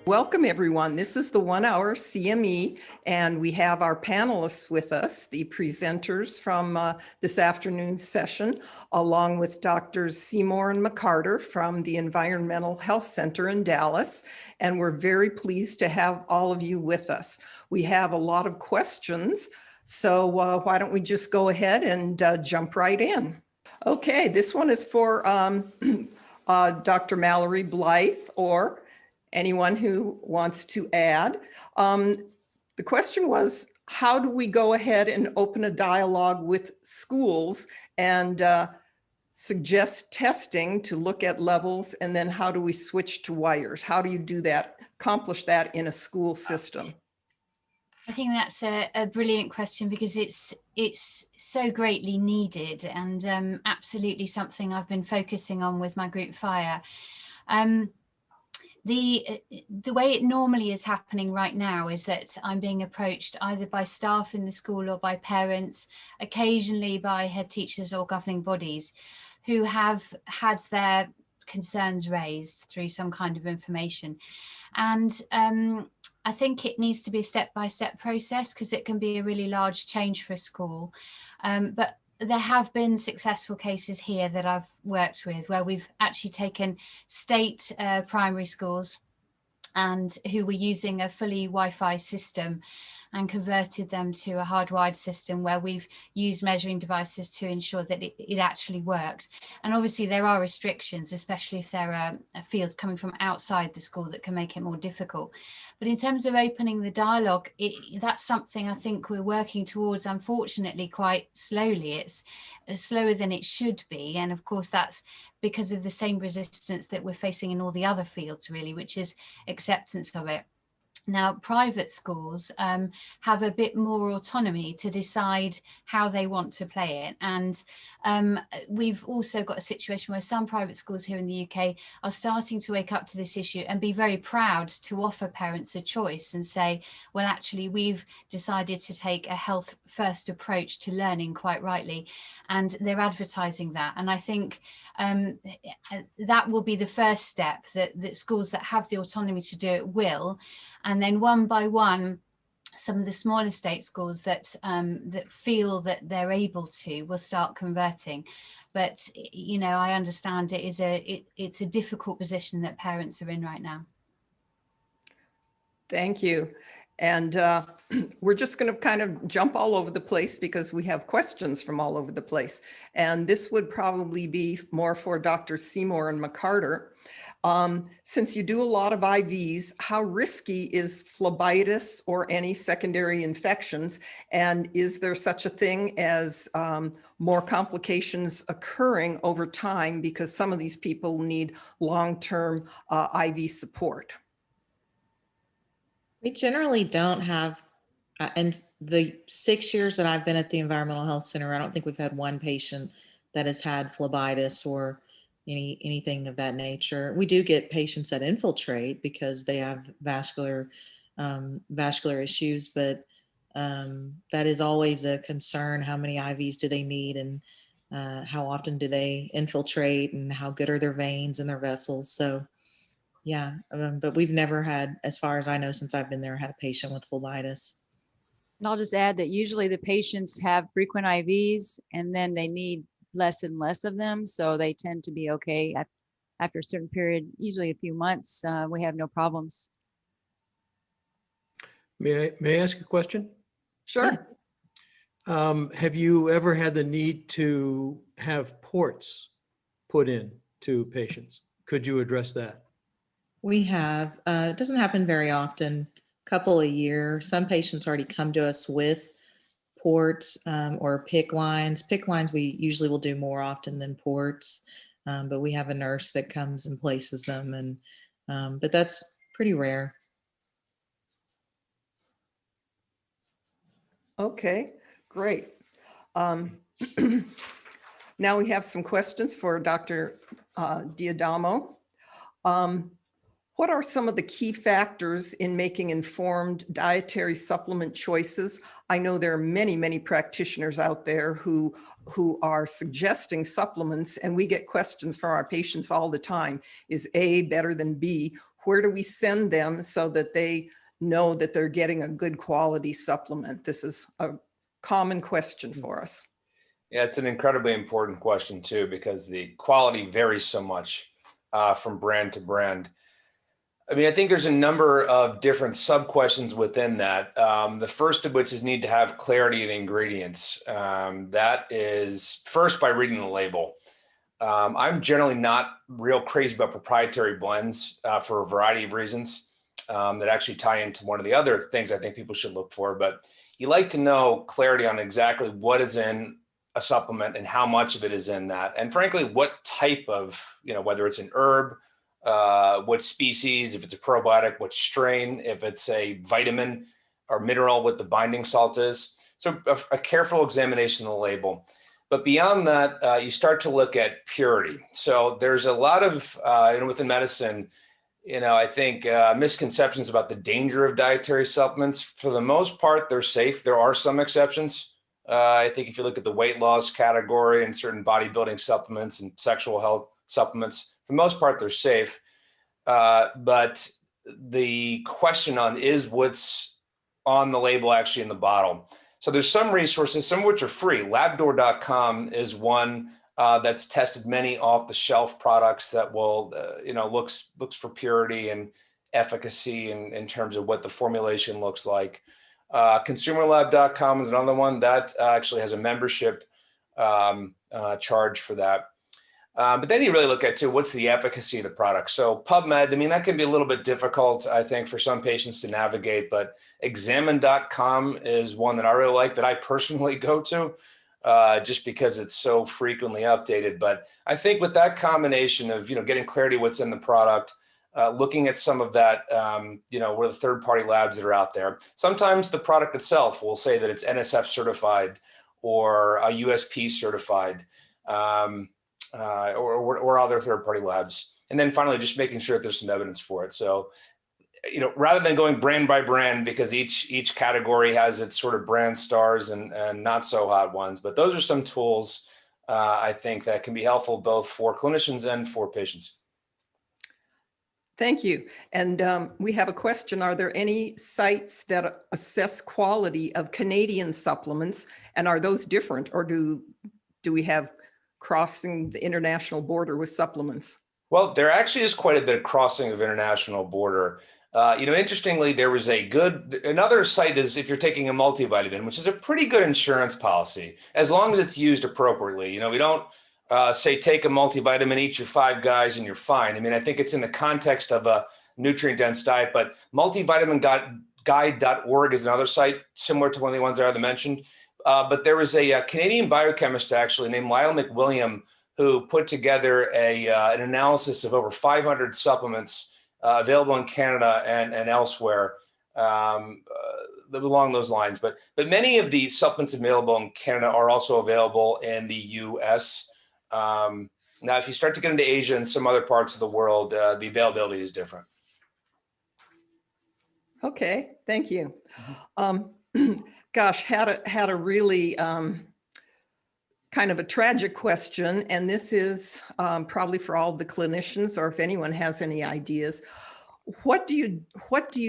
Welcome, everyone. This is the 1 hour CME, and we have our panelists with us, the presenters from this afternoon's session, along with Drs. Seymour and McCarter from the Environmental Health Center in Dallas. And we're very pleased to have all of you with us. We have a lot of questions, so why don't we just go ahead and jump right in. Okay, this one is for Dr. Mallory Blythe, or anyone who wants to add. The question was, how do we go ahead and open a dialogue with schools and suggest testing to look at levels, and then how do we switch to wires? How do you do that, accomplish that in a school system? I think that's a brilliant question, because it's so greatly needed, and absolutely something I've been focusing on with my group FIRE. The way it normally is happening right now is that I'm being approached either by staff in the school or by parents, occasionally by head teachers or governing bodies who have had their concerns raised through some kind of information. And I think it needs to be a step-by-step process, because it can be a really large change for a school. But there have been successful cases here that I've worked with where we've actually taken state primary schools and who were using a fully Wi-Fi system and converted them to a hardwired system where we've used measuring devices to ensure that it actually worked. And obviously there are restrictions, especially if there are fields coming from outside the school that can make it more difficult. But in terms of opening the dialogue, that's something I think we're working towards, unfortunately, quite slowly. It's slower than it should be. And of course, that's because of the same resistance that we're facing in all the other fields, really, which is acceptance of it. Now, private schools have a bit more autonomy to decide how they want to play it. And we've also got a situation where some private schools here in the UK are starting to wake up to this issue and be very proud to offer parents a choice and say, well, actually, we've decided to take a health first approach to learning, quite rightly. And they're advertising that. And I think that will be the first step, that schools that have the autonomy to do it will. And then one by one, some of the smaller state schools that that feel that they're able to will start converting. But you know, I understand it's a difficult position that parents are in right now. Thank you. And we're just going to kind of jump all over the place because we have questions from all over the place. And this would probably be more for Dr. Seymour and McCarter. Since you do a lot of IVs, how risky is phlebitis or any secondary infections? And is there such a thing as more complications occurring over time because some of these people need long-term IV support? We generally don't have, in the 6 years that I've been at the Environmental Health Center, I don't think we've had one patient that has had phlebitis or anything of that nature. We do get patients that infiltrate because they have vascular issues, but that is always a concern. How many IVs do they need, and how often do they infiltrate, and how good are their veins and their vessels? So yeah, but we've never had, as far as I know, since I've been there, had a patient with phlebitis. And I'll just add that usually the patients have frequent IVs and then they need less and less of them. So they tend to be okay after a certain period, usually a few months. We have no problems. May I ask a question? Sure. Have you ever had the need to have ports put in to patients? Could you address that? We have. It doesn't happen very often, a couple a year. Some patients already come to us with ports or PICC lines. PICC lines we usually will do more often than ports, but we have a nurse that comes and places them, and but that's pretty rare. Okay, great. Now we have some questions for Dr. D'Adamo. What are some of the key factors in making informed dietary supplement choices? I know there are many, many practitioners out there who are suggesting supplements, and we get questions from our patients all the time. Is A better than B? where do we send them so that they know that they're getting a good quality supplement? This is a common question for us. Yeah, it's an incredibly important question too, because the quality varies so much from brand to brand. I mean, I think there's a number of different sub-questions within that. The first of which is need to have clarity of the ingredients. That is first by reading the label. I'm generally not real crazy about proprietary blends for a variety of reasons that actually tie into one of the other things I think people should look for. But you like to know clarity on exactly what is in a supplement and how much of it is in that. And frankly, what type of, whether it's an herb, what species, if it's a probiotic, what strain, if it's a vitamin or mineral, what the binding salt is. So a careful examination of the label. But beyond that, you start to look at purity. So there's a lot of, within medicine, I think misconceptions about the danger of dietary supplements. For the most part, they're safe. There are some exceptions. I think if you look at the weight loss category and certain bodybuilding supplements and sexual health supplements, for the most part, they're safe. But the question on is what's on the label actually in the bottle. So there's some resources, some of which are free. Labdoor.com is one that's tested many off-the-shelf products that will, looks for purity and efficacy in terms of what the formulation looks like. ConsumerLab.com is another one that actually has a membership charge for that. But then you really look at too, what's the efficacy of the product? So PubMed, I mean, that can be a little bit difficult, I think, for some patients to navigate, but Examine.com is one that I really like, that I personally go to just because it's so frequently updated. But I think with that combination of, getting clarity what's in the product, looking at some of that, what are the third-party labs that are out there. Sometimes the product itself will say that it's NSF certified or USP certified. Or other third-party labs. And then finally, just making sure that there's some evidence for it. So, rather than going brand by brand, because each category has its sort of brand stars and not so hot ones, but those are some tools I think that can be helpful both for clinicians and for patients. Thank you. And we have a question. Are there any sites that assess quality of Canadian supplements? And are those different, or do we have crossing the international border with supplements? Well, there actually is quite a bit of crossing of international border. Interestingly, there was another site is if you're taking a multivitamin, which is a pretty good insurance policy, as long as it's used appropriately. We don't say take a multivitamin, eat your 5 guys and you're fine. I mean, I think it's in the context of a nutrient-dense diet, but multivitaminguide.org is another site similar to one of the ones I already mentioned. But there was a Canadian biochemist actually named Lyle McWilliam who put together an analysis of over 500 supplements available in Canada and elsewhere along those lines. But many of the supplements available in Canada are also available in the US. Now, if you start to get into Asia and some other parts of the world, the availability is different. Okay, thank you. Gosh, had a really kind of a tragic question, and this is probably for all the clinicians, or if anyone has any ideas. What do you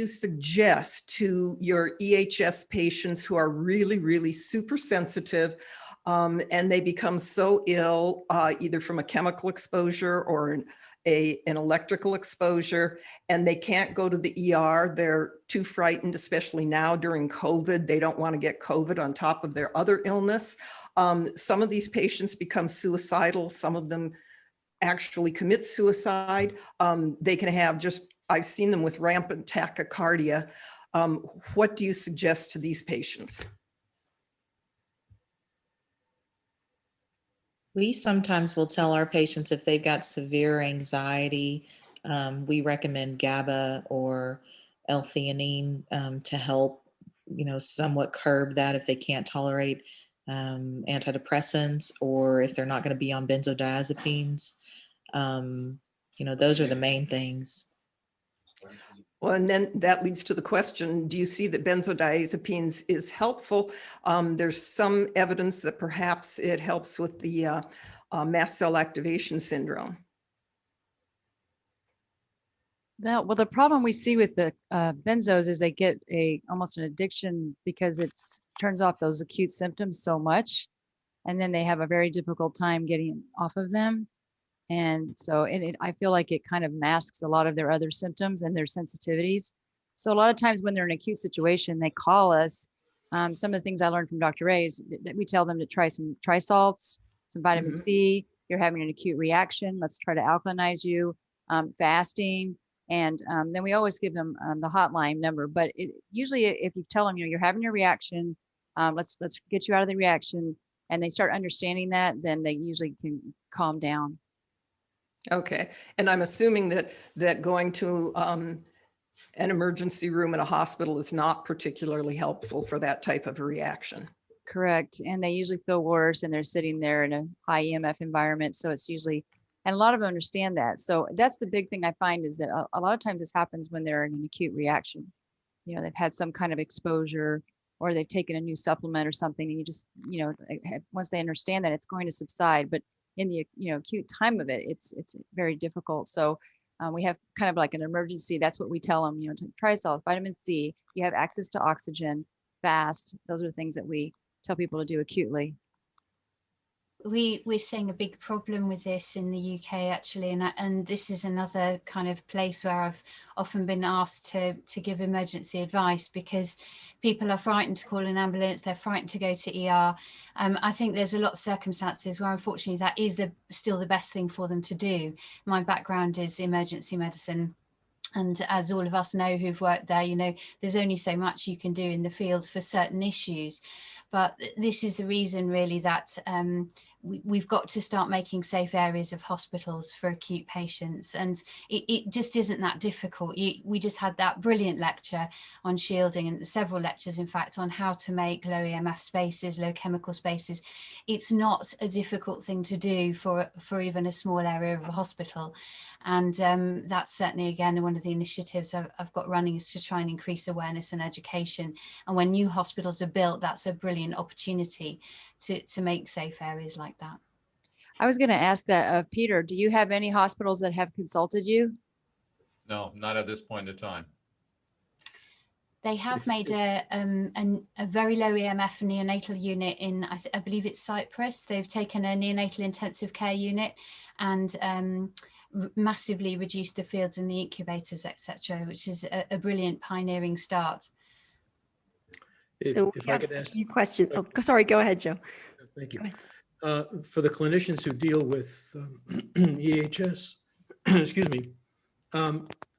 suggest to your EHS patients who are really, really super sensitive, and they become so ill, either from a chemical exposure or an electrical exposure, and they can't go to the ER. They're too frightened, especially now during COVID. They don't want to get COVID on top of their other illness. Some of these patients become suicidal. Some of them actually commit suicide. They can have I've seen them with rampant tachycardia. What do you suggest to these patients? We sometimes will tell our patients if they've got severe anxiety, we recommend GABA or L-theanine to help, somewhat curb that if they can't tolerate antidepressants, or if they're not going to be on benzodiazepines. Those are the main things. Well, and then that leads to the question, do you see that benzodiazepines is helpful? There's some evidence that perhaps it helps with the mast cell activation syndrome. Well, the problem we see with the benzos is they get almost an addiction because it's turns off those acute symptoms so much, and then they have a very difficult time getting off of them. And so, I feel like it kind of masks a lot of their other symptoms and their sensitivities. So a lot of times when they're in an acute situation, they call us. Some of the things I learned from Dr. Ray is that we tell them to try some trisalts, some vitamin Mhm. C. You're having an acute reaction. Let's try to alkalinize you. Fasting. And then we always give them the hotline number. But usually, if you tell them, you're having a reaction, let's get you out of the reaction, and they start understanding that, then they usually can calm down. Okay, and I'm assuming that going to an emergency room in a hospital is not particularly helpful for that type of a reaction. Correct. And they usually feel worse and they're sitting there in a high EMF environment. So it's usually, and a lot of them understand that. So that's the big thing I find is that a lot of times this happens when they're in an acute reaction. They've had some kind of exposure or they've taken a new supplement or something. And you just, once they understand that, it's going to subside. But in the, acute time of it, it's very difficult. So we have kind of like an emergency. That's what we tell them, trisalts, vitamin C, you have access to oxygen, fast. Those are the things that we tell people to do acutely. We're seeing a big problem with this in the UK actually, and this is another kind of place where I've often been asked to give emergency advice because people are frightened to call an ambulance, they're frightened to go to ER. I think there's a lot of circumstances where unfortunately that is still the best thing for them to do. My background is emergency medicine. And as all of us know who've worked there, there's only so much you can do in the field for certain issues. But this is the reason really that we've got to start making safe areas of hospitals for acute patients. And it just isn't that difficult. We just had that brilliant lecture on shielding and several lectures, in fact, on how to make low EMF spaces, low chemical spaces. It's not a difficult thing to do for even a small area of a hospital. And that's certainly, again, one of the initiatives I've got running is to try and increase awareness and education. And when new hospitals are built, that's a brilliant opportunity to make safe areas like that. I was going to ask that of Peter, do you have any hospitals that have consulted you? No, not at this point in time. They have made a very low EMF neonatal unit in, I believe it's Cyprus. They've taken a neonatal intensive care unit and massively reduced the fields in the incubators, etc., which is a brilliant pioneering start. If I could ask a few questions. Oh, sorry, go ahead, Joe. Thank you. For the clinicians who deal with EHS, excuse me,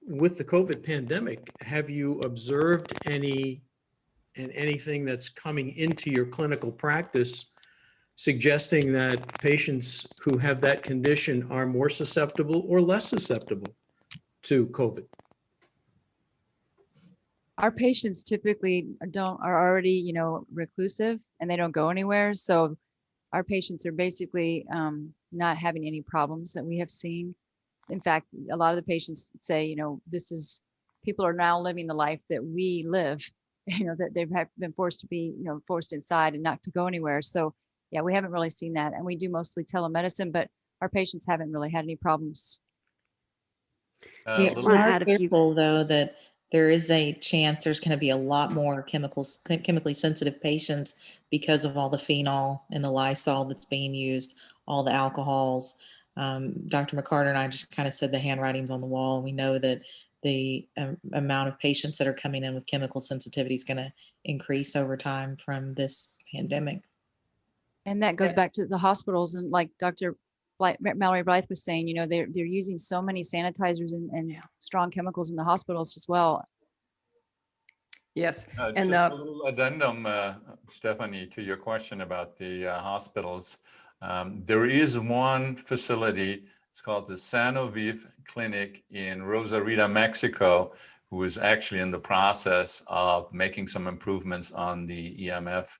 with the COVID pandemic, have you observed anything that's coming into your clinical practice suggesting that patients who have that condition are more susceptible or less susceptible to COVID? Our patients typically are already, reclusive and they don't go anywhere. So our patients are basically not having any problems that we have seen. In fact, a lot of the patients say, people are now living the life that we live, that they've been forced to be, forced inside and not to go anywhere. So yeah, we haven't really seen that. And we do mostly telemedicine, but our patients haven't really had any problems. We just wanna are add a few- fearful, though, that there is a chance there's going to be a lot more chemically sensitive patients because of all the phenol and the Lysol that's being used, all the alcohols. Dr. McCarter and I just kind of said the handwriting's on the wall. We know that the amount of patients that are coming in with chemical sensitivity is going to increase over time from this pandemic. And that goes back to the hospitals, and like Dr. Mallory Blythe was saying, they're using so many sanitizers and strong chemicals in the hospitals as well. Yes, Just a little addendum, Stephanie, to your question about the hospitals. There is one facility, it's called the Sanoviv Clinic in Rosarito, Mexico, who is actually in the process of making some improvements on the EMF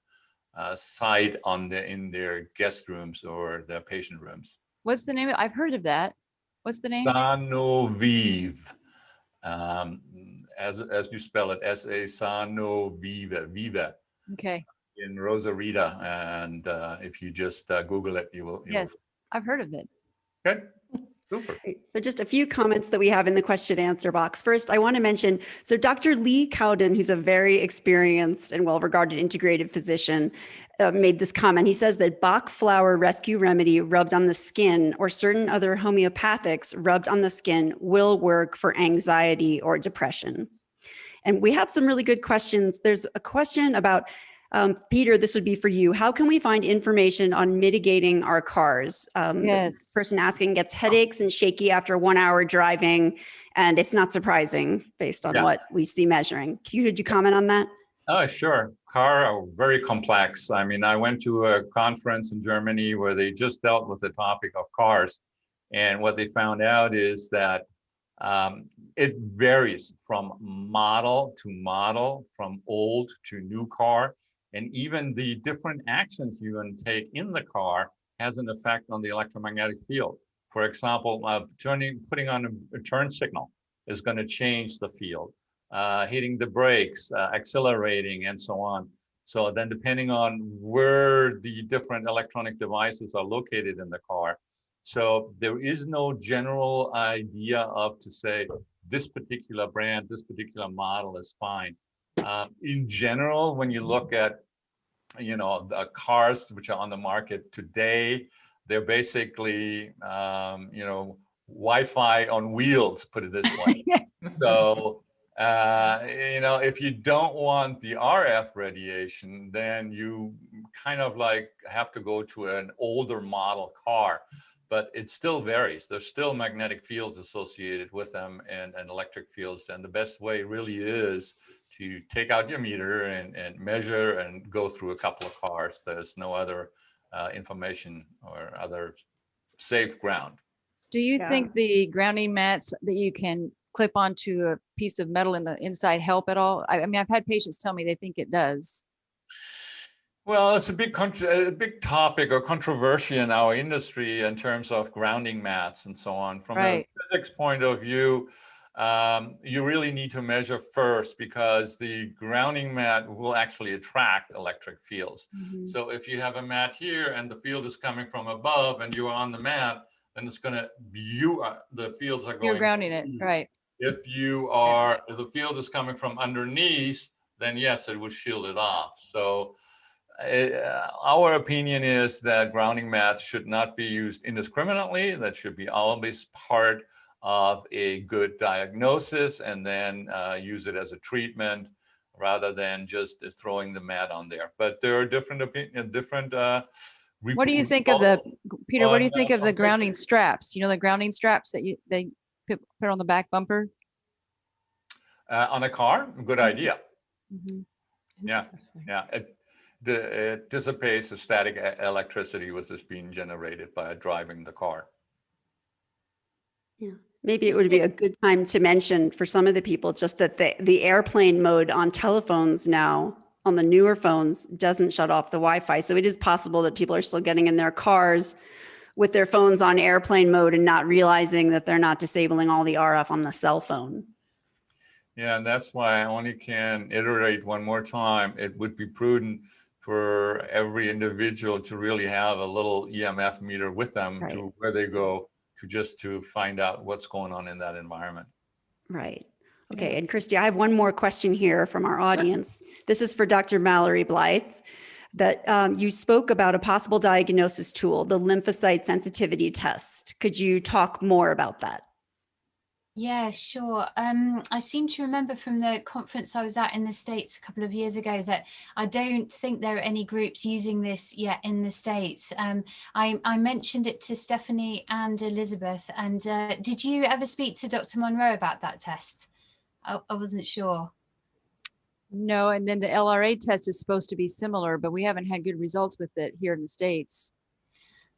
side in their guest rooms or their patient rooms. What's the name? I've heard of that. What's the name? Sanoviv. As you spell it, Sanoviv, Viva. Okay. In Rosarito, and if you just Google it, you will. Yes, I've heard of it. Good. Super. Great. So just a few comments that we have in the question answer box. First, I want to mention, so Dr. Lee Cowden, who's a very experienced and well-regarded integrative physician, made this comment. He says that Bach flower rescue remedy rubbed on the skin or certain other homeopathics rubbed on the skin will work for anxiety or depression. And we have some really good questions. There's a question about, Peter, this would be for you. How can we find information on mitigating our cars? Yes. The person asking gets headaches and shaky after 1 hour driving, and it's not surprising based on what we see measuring. Could you comment on that? Oh, sure. Car are very complex. I mean, I went to a conference in Germany where they just dealt with the topic of cars. And what they found out is that it varies from model to model, from old to new car. And even the different actions you can take in the car has an effect on the electromagnetic field. For example, putting on a turn signal is going to change the field. Hitting the brakes, accelerating, and so on. So then depending on where the different electronic devices are located in the car. So there is no general idea of to say this particular brand, this particular model is fine. In general, when you look at, the cars which are on the market today, they're basically, Wi-Fi on wheels, put it this way. Yes. So, if you don't want the RF radiation, then you kind of like have to go to an older model car, but it still varies. There's still magnetic fields associated with them and electric fields. And the best way really is to take out your meter and measure and go through a couple of cars. There's no other information or other safe ground. Do you think the grounding mats that you can clip onto a piece of metal in the inside help at all? I mean, I've had patients tell me they think it does. Well, it's a big topic or controversy in our industry in terms of grounding mats and so on. From a physics point of view, you really need to measure first because the grounding mat will actually attract electric fields. Mm-hmm. So if you have a mat here and the field is coming from above and you're on the mat, then it's going to the fields are going. You're grounding it, right? If the field is coming from underneath, then yes, it will shield it off. So our opinion is that grounding mats should not be used indiscriminately. That should be always part of a good diagnosis and then use it as a treatment rather than just throwing the mat on there. But there are different opinions, what do you think of Peter, what do you think of the grounding straps? The grounding straps that they put on the back bumper? On a car? Good idea. Mm-hmm. Yeah. It dissipates the static electricity which is being generated by driving the car. Yeah. Maybe it would be a good time to mention for some of the people just that the airplane mode on telephones now, on the newer phones, doesn't shut off the Wi-Fi. So it is possible that people are still getting in their cars with their phones on airplane mode and not realizing that they're not disabling all the RF on the cell phone. Yeah, and that's why I only can iterate one more time. It would be prudent for every individual to really have a little EMF meter with them to where they go to find out what's going on in that environment. Right. Okay. And Christy, I have one more question here from our audience. This is for Dr. Mallory Blythe, that you spoke about a possible diagnosis tool, the lymphocyte sensitivity test. Could you talk more about that? Yeah, sure. I seem to remember from the conference I was at in the States a couple of years ago that I don't think there are any groups using this yet in the States. I mentioned it to Stephanie and Elizabeth, and did you ever speak to Dr. Monroe about that test? I wasn't sure. No, and then the LRA test is supposed to be similar, but we haven't had good results with it here in the States.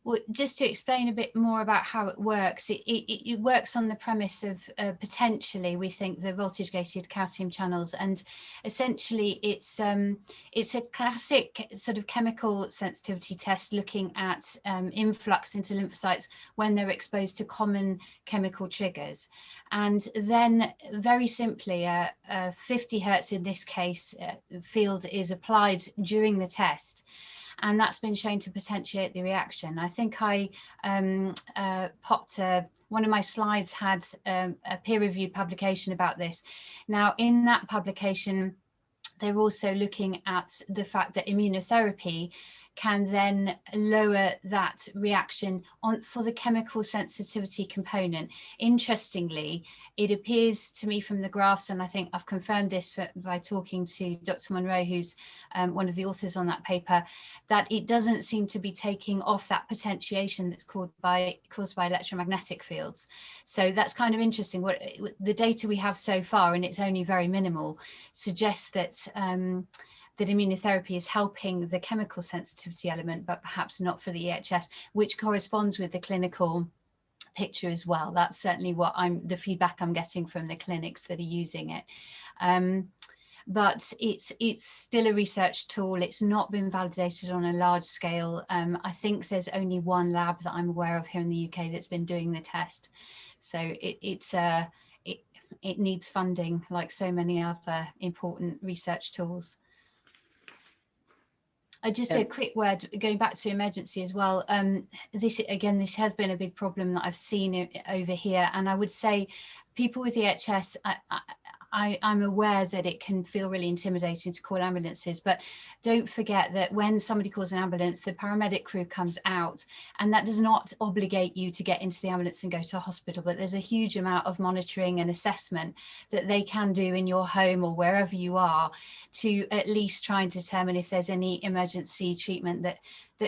Well, just to explain a bit more about how it works, it works on the premise of potentially, we think, the voltage-gated calcium channels, and essentially it's a classic sort of chemical sensitivity test looking at influx into lymphocytes when they're exposed to common chemical triggers. And then very simply, 50 hertz in this case field is applied during the test. and that's been shown to potentiate the reaction. I think I popped one of my slides had a peer-reviewed publication about this. Now, in that publication, they're also looking at the fact that immunotherapy can then lower that reaction for the chemical sensitivity component. Interestingly, it appears to me from the graphs, and I think I've confirmed this by talking to Dr. Monroe, who's one of the authors on that paper, that it doesn't seem to be taking off that potentiation that's caused by electromagnetic fields. So that's kind of interesting. What the data we have so far, and it's only very minimal, suggests that that immunotherapy is helping the chemical sensitivity element, but perhaps not for the EHS, which corresponds with the clinical picture as well. That's certainly what the feedback I'm getting from the clinics that are using it. But it's still a research tool. It's not been validated on a large scale. I think there's only one lab that I'm aware of here in the UK that's been doing the test. So it needs funding, like so many other important research tools. Just a quick word, going back to emergency as well. This has been a big problem that I've seen over here. And I would say people with EHS, I'm aware that it can feel really intimidating to call ambulances, but don't forget that when somebody calls an ambulance, the paramedic crew comes out, and that does not obligate you to get into the ambulance and go to a hospital, but there's a huge amount of monitoring and assessment that they can do in your home or wherever you are to at least try and determine if there's any emergency treatment that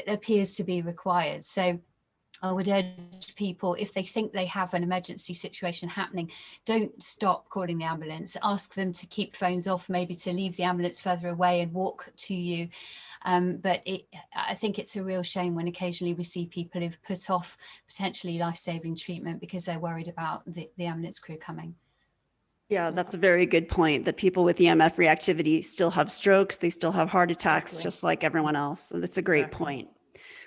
appears to be required. So I would urge people, if they think they have an emergency situation happening, don't stop calling the ambulance. Ask them to keep phones off, maybe to leave the ambulance further away and walk to you. But I think it's a real shame when occasionally we see people who've put off potentially life-saving treatment because they're worried about the ambulance crew coming. Yeah, that's a very good point, that people with EMF reactivity still have strokes. They still have heart attacks, just like everyone else. And that's a great point.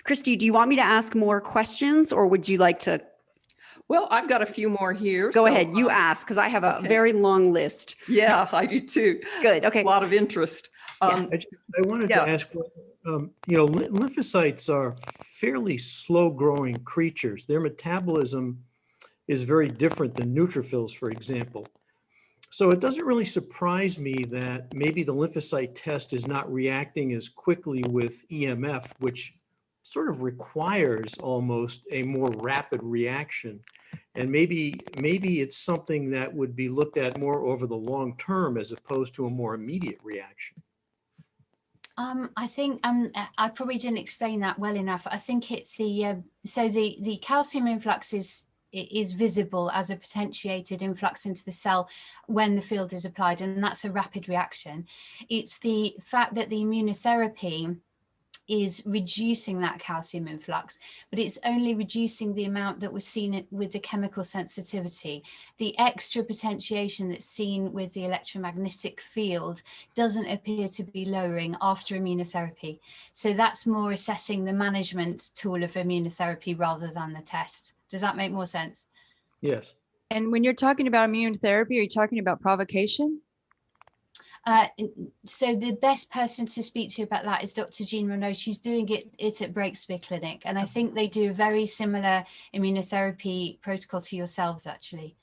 Christy, do you want me to ask more questions, or would you like to? Well, I've got a few more here. Go ahead, you ask, because I have a very long list. Yeah, I do too. Good, okay. A lot of interest. Yes. I wanted to ask, lymphocytes are fairly slow-growing creatures. Their metabolism is very different than neutrophils, for example. So it doesn't really surprise me that maybe the lymphocyte test is not reacting as quickly with EMF, which sort of requires almost a more rapid reaction. And maybe it's something that would be looked at more over the long term as opposed to a more immediate reaction. I think I probably didn't explain that well enough. I think it's the calcium influx is visible as a potentiated influx into the cell when the field is applied, and that's a rapid reaction. It's the fact that the immunotherapy is reducing that calcium influx, but it's only reducing the amount that was seen with the chemical sensitivity. The extra potentiation that's seen with the electromagnetic field doesn't appear to be lowering after immunotherapy. So that's more assessing the management tool of immunotherapy rather than the test. Does that make more sense? Yes. And when you're talking about immunotherapy, are you talking about provocation? So the best person to speak to about that is Dr. Jean Monroe. She's doing it at Breakspear Clinic, and I think they do a very similar immunotherapy protocol to yourselves, actually.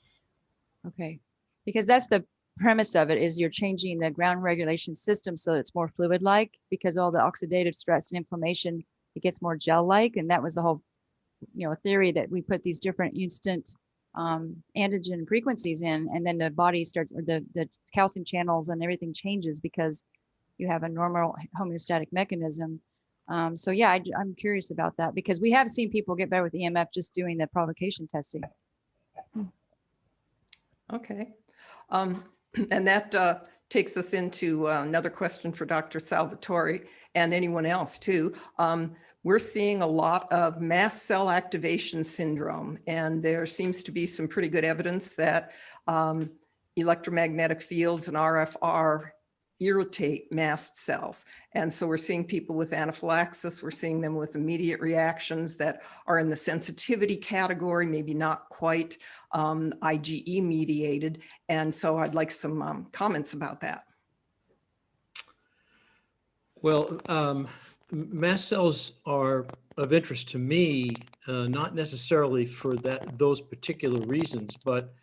Okay, because that's the premise of it, is you're changing the ground regulation system so that it's more fluid-like, because all the oxidative stress and inflammation, it gets more gel-like, and that was the whole theory, that we put these different instant antigen frequencies in, and then the body starts, or the calcium channels and everything changes because you have a normal homeostatic mechanism. So yeah, I'm curious about that, because we have seen people get better with EMF just doing the provocation testing. Okay. And that takes us into another question for Dr. Salvatore and anyone else too. We're seeing a lot of mast cell activation syndrome, and there seems to be some pretty good evidence that electromagnetic fields and RFR irritate mast cells. And so we're seeing people with anaphylaxis, we're seeing them with immediate reactions that are in the sensitivity category, maybe not quite IgE mediated. And so I'd like some comments about that. Well, mast cells are of interest to me, not necessarily for those particular reasons, but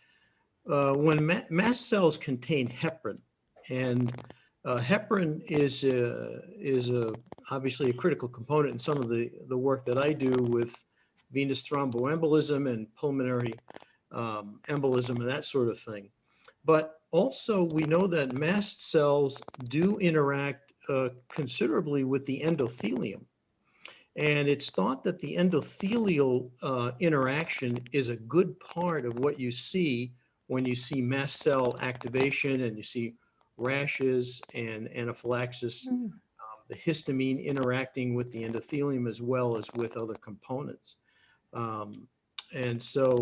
when mast cells contain heparin, and heparin is obviously a critical component in some of the work that I do with venous thromboembolism and pulmonary embolism and that sort of thing. But also we know that mast cells do interact considerably with the endothelium. And it's thought that the endothelial interaction is a good part of what you see when you see mast cell activation and you see rashes and anaphylaxis, the histamine interacting with the endothelium as well as with other components. And so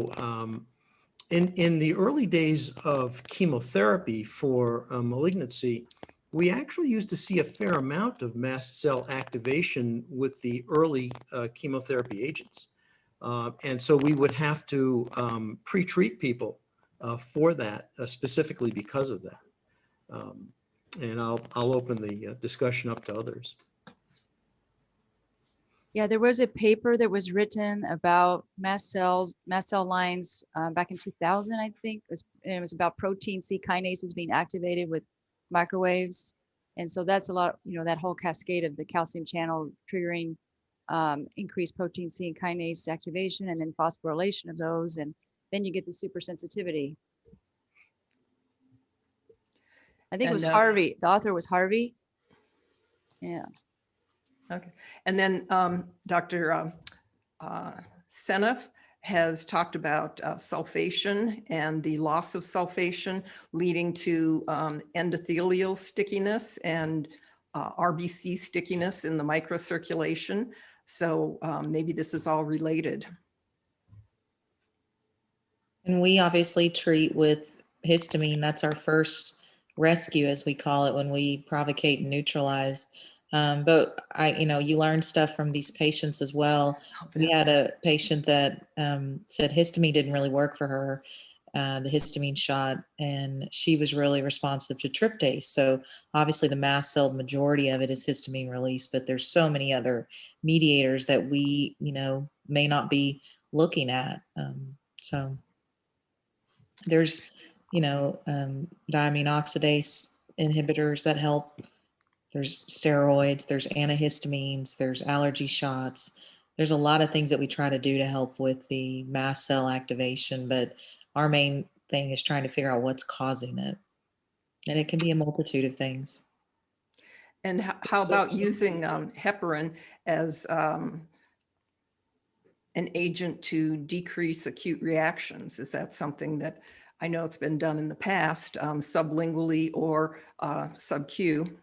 in the early days of chemotherapy for malignancy, we actually used to see a fair amount of mast cell activation with the early chemotherapy agents. And so we would have to pre-treat people for that, specifically because of that. And I'll open the discussion up to others. Yeah, there was a paper that was written about mast cell lines back in 2000, I think. It was about protein C kinases being activated with microwaves. And so that's a lot, that whole cascade of the calcium channel triggering increased protein C and kinase activation and then phosphorylation of those. And then you get the super sensitivity. I think it was Harvey. The author was Harvey. Yeah. Okay. And then Dr. Seneff has talked about sulfation and the loss of sulfation leading to endothelial stickiness and RBC stickiness in the microcirculation. So maybe this is all related. And we obviously treat with histamine. That's our first rescue, as we call it, when we provocate and neutralize. But you learn stuff from these patients as well. We had a patient that said histamine didn't really work for her, the histamine shot, and she was really responsive to tryptase. So obviously the mast cell, the majority of it is histamine release, but there's so many other mediators that we, may not be looking at. So there's, diamine oxidase inhibitors that help. There's steroids, there's antihistamines, there's allergy shots. There's a lot of things that we try to do to help with the mast cell activation, but our main thing is trying to figure out what's causing it. And it can be a multitude of things. And how about using heparin as an agent to decrease acute reactions? Is that something that I know it's been done in the past, sublingually or sub-Q?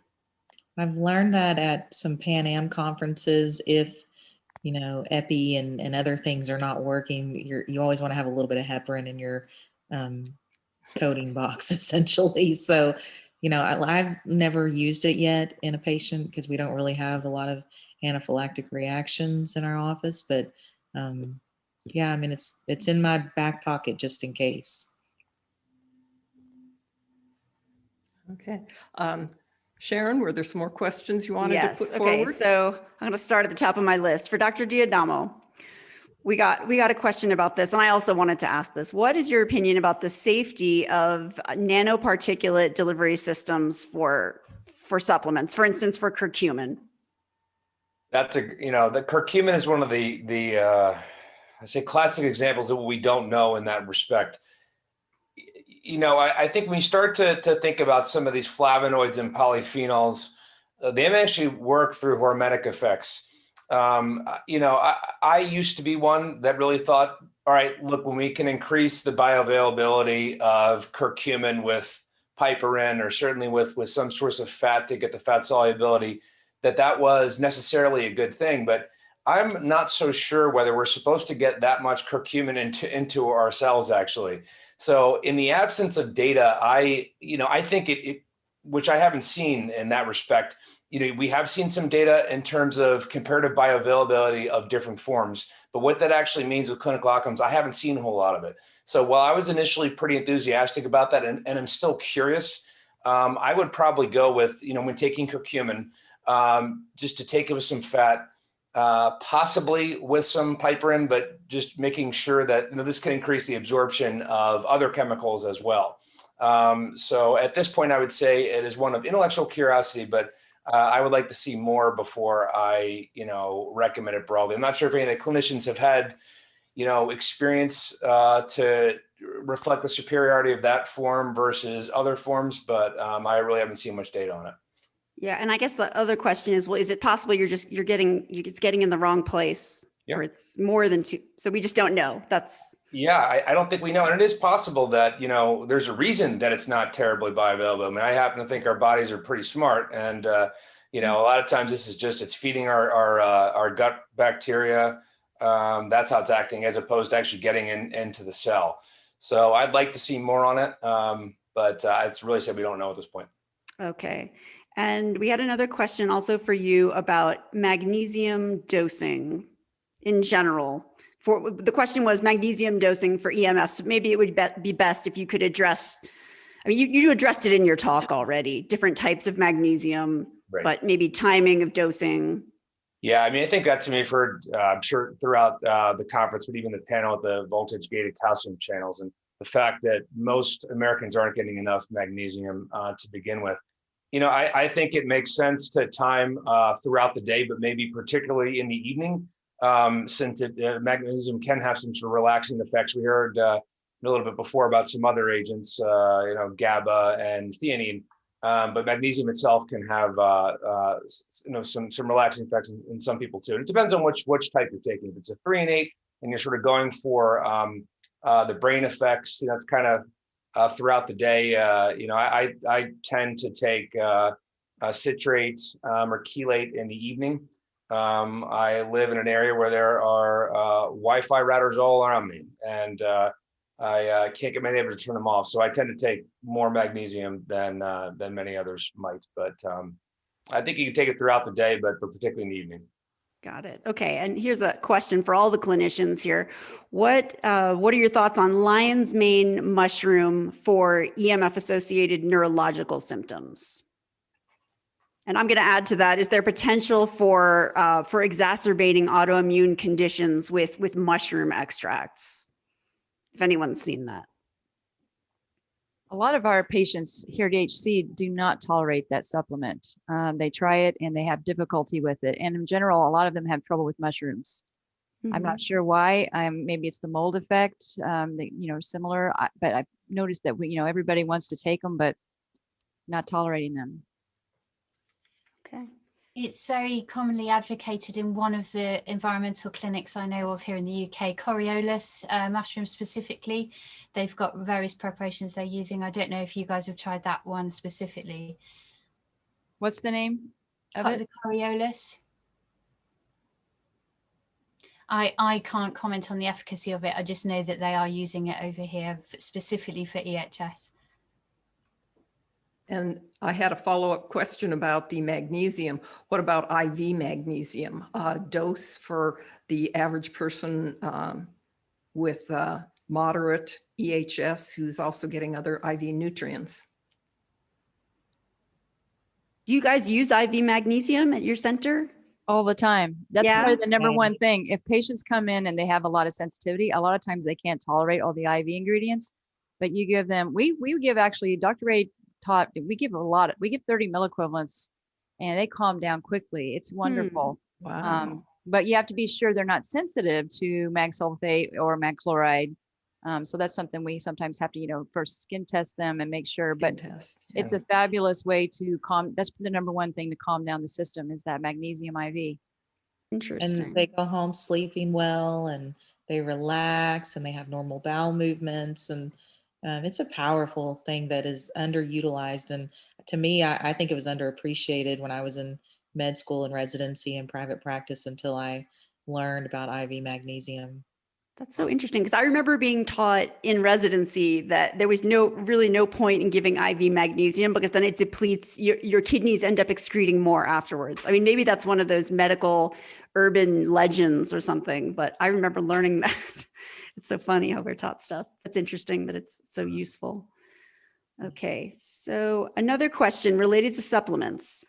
I've learned that at some Pan Am conferences, if, epi and other things are not working, you always want to have a little bit of heparin in your coding box, essentially. So, I've never used it yet in a patient because we don't really have a lot of anaphylactic reactions in our office. But yeah, it's in my back pocket just in case. Okay. Sharon, were there some more questions you wanted to put forward? Okay, so I'm going to start at the top of my list. For Dr. D'Adamo, we got a question about this, and I also wanted to ask this. What is your opinion about the safety of nanoparticulate delivery systems for supplements, for instance, for curcumin? That's the curcumin is one of the I say classic examples of what we don't know in that respect. I think when you start to think about some of these flavonoids and polyphenols, they actually work through hormetic effects. I used to be one that really thought, all right, look, when we can increase the bioavailability of curcumin with piperin, or certainly with some source of fat to get the fat solubility, that was necessarily a good thing. But I'm not so sure whether we're supposed to get that much curcumin into our cells, actually. So in the absence of data, I think it, which I haven't seen in that respect, we have seen some data in terms of comparative bioavailability of different forms, but what that actually means with clinical outcomes, I haven't seen a whole lot of it. So while I was initially pretty enthusiastic about that, and I'm still curious, I would probably go with, when taking curcumin, just to take it with some fat, possibly with some piperine, but just making sure that this can increase the absorption of other chemicals as well. So at this point, I would say it is one of intellectual curiosity, but I would like to see more before I, recommend it broadly. I'm not sure if any of the clinicians have had, experience to reflect the superiority of that form versus other forms, but I really haven't seen much data on it. Yeah, and I guess the other question is, well, is it possible it's getting in the wrong place, or it's more than two? So we just don't know. Yeah, I don't think we know. And it is possible that, there's a reason that it's not terribly bioavailable. I mean, I happen to think our bodies are pretty smart. And, a lot of times this is it's feeding our gut bacteria. That's how it's acting, as opposed to actually getting into the cell. So I'd like to see more on it. But it's really said we don't know at this point. Okay. And we had another question also for you about magnesium dosing in general. The question was magnesium dosing for EMF. So maybe it would be best if you could address, you addressed it in your talk already, different types of magnesium, right, but maybe timing of dosing. Yeah, I think that's to me for, I'm sure throughout the conference, but even the panel at the voltage gated calcium channels, and the fact that most Americans aren't getting enough magnesium to begin with. I think it makes sense to time throughout the day, but maybe particularly in the evening, since magnesium can have some sort of relaxing effects. We heard a little bit before about some other agents, GABA and theanine, but magnesium itself can have some relaxing effects in some people too. And it depends on which type you're taking. If it's a 3 and 8, and you're sort of going for the brain effects, that's kind of throughout the day. I tend to take citrate or chelate in the evening. I live in an area where there are Wi-Fi routers all around me, and I can't get my neighbors to turn them off. So I tend to take more magnesium than many others might. But I think you can take it throughout the day, but particularly in the evening. Got it. Okay. And here's a question for all the clinicians here. What are your thoughts on lion's mane mushroom for EMF associated neurological symptoms? And I'm going to add to that, is there potential for exacerbating autoimmune conditions with mushroom extracts? If anyone's seen that. A lot of our patients here at HC do not tolerate that supplement. They try it and they have difficulty with it. And in general, a lot of them have trouble with mushrooms. Mm-hmm. I'm not sure why. Maybe it's the mold effect, similar. But I've noticed that everybody wants to take them, but not tolerating them. Okay. It's very commonly advocated in one of the environmental clinics I know of here in the UK, Coriolis mushroom specifically. They've got various preparations they're using. I don't know if you guys have tried that one specifically. What's the name of it? The Coriolis. I can't comment on the efficacy of it. I just know that they are using it over here specifically for EHS. And I had a follow-up question about the magnesium. What about IV magnesium dose for the average person with moderate EHS who's also getting other IV nutrients? Do you guys use IV magnesium at your center? All the time. That's probably the number one thing. If patients come in and they have a lot of sensitivity, a lot of times they can't tolerate all the IV ingredients, but you give them, we give actually, Dr. Ray taught, we give 30 milliequivalents and they calm down quickly. It's wonderful. Wow. But you have to be sure they're not sensitive to mag sulfate or mag chloride. So that's something we sometimes have to, first skin test them and make sure, it's a fabulous way to that's the number one thing to calm down the system is that magnesium IV. Interesting. And they go home sleeping well and they relax and they have normal bowel movements. And it's a powerful thing that is underutilized. And to me, I think it was underappreciated when I was in med school and residency and private practice until I learned about IV magnesium. That's so interesting because I remember being taught in residency that there was really no point in giving IV magnesium because then it depletes your kidneys end up excreting more afterwards. I mean, maybe that's one of those medical urban legends or something, but I remember learning that. It's so funny how we're taught stuff. That's interesting that it's so useful. Okay, so another question related to supplements.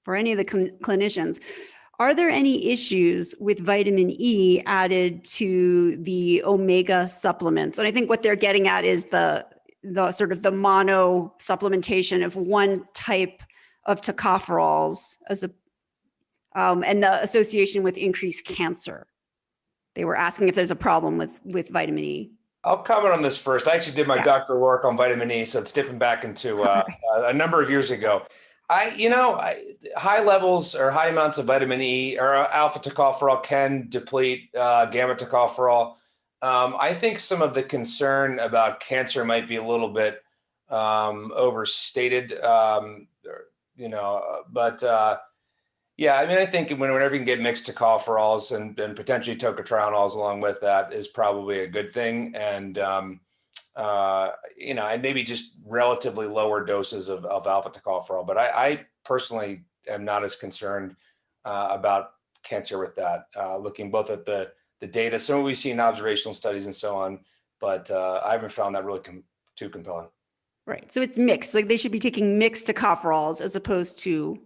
for any of the clinicians. Are there any issues with vitamin E added to the omega supplements? And I think what they're getting at is the sort of the mono supplementation of one type of tocopherols and the association with increased cancer. They were asking if there's a problem with vitamin E. I'll comment on this first. I actually did my doctoral work on vitamin E, so it's dipping back into a number of years ago. High levels or high amounts of vitamin E or alpha tocopherol can deplete gamma tocopherol. I think some of the concern about cancer might be a little bit overstated, I think whenever you can get mixed tocopherols and potentially tocotrienols along with that is probably a good thing. And, and maybe just relatively lower doses of alpha tocopherol. But I personally am not as concerned about cancer with that, looking both at the data, some of we see in observational studies and so on, but I haven't found that really too compelling. Right. So it's mixed. Like they should be taking mixed tocopherols as opposed to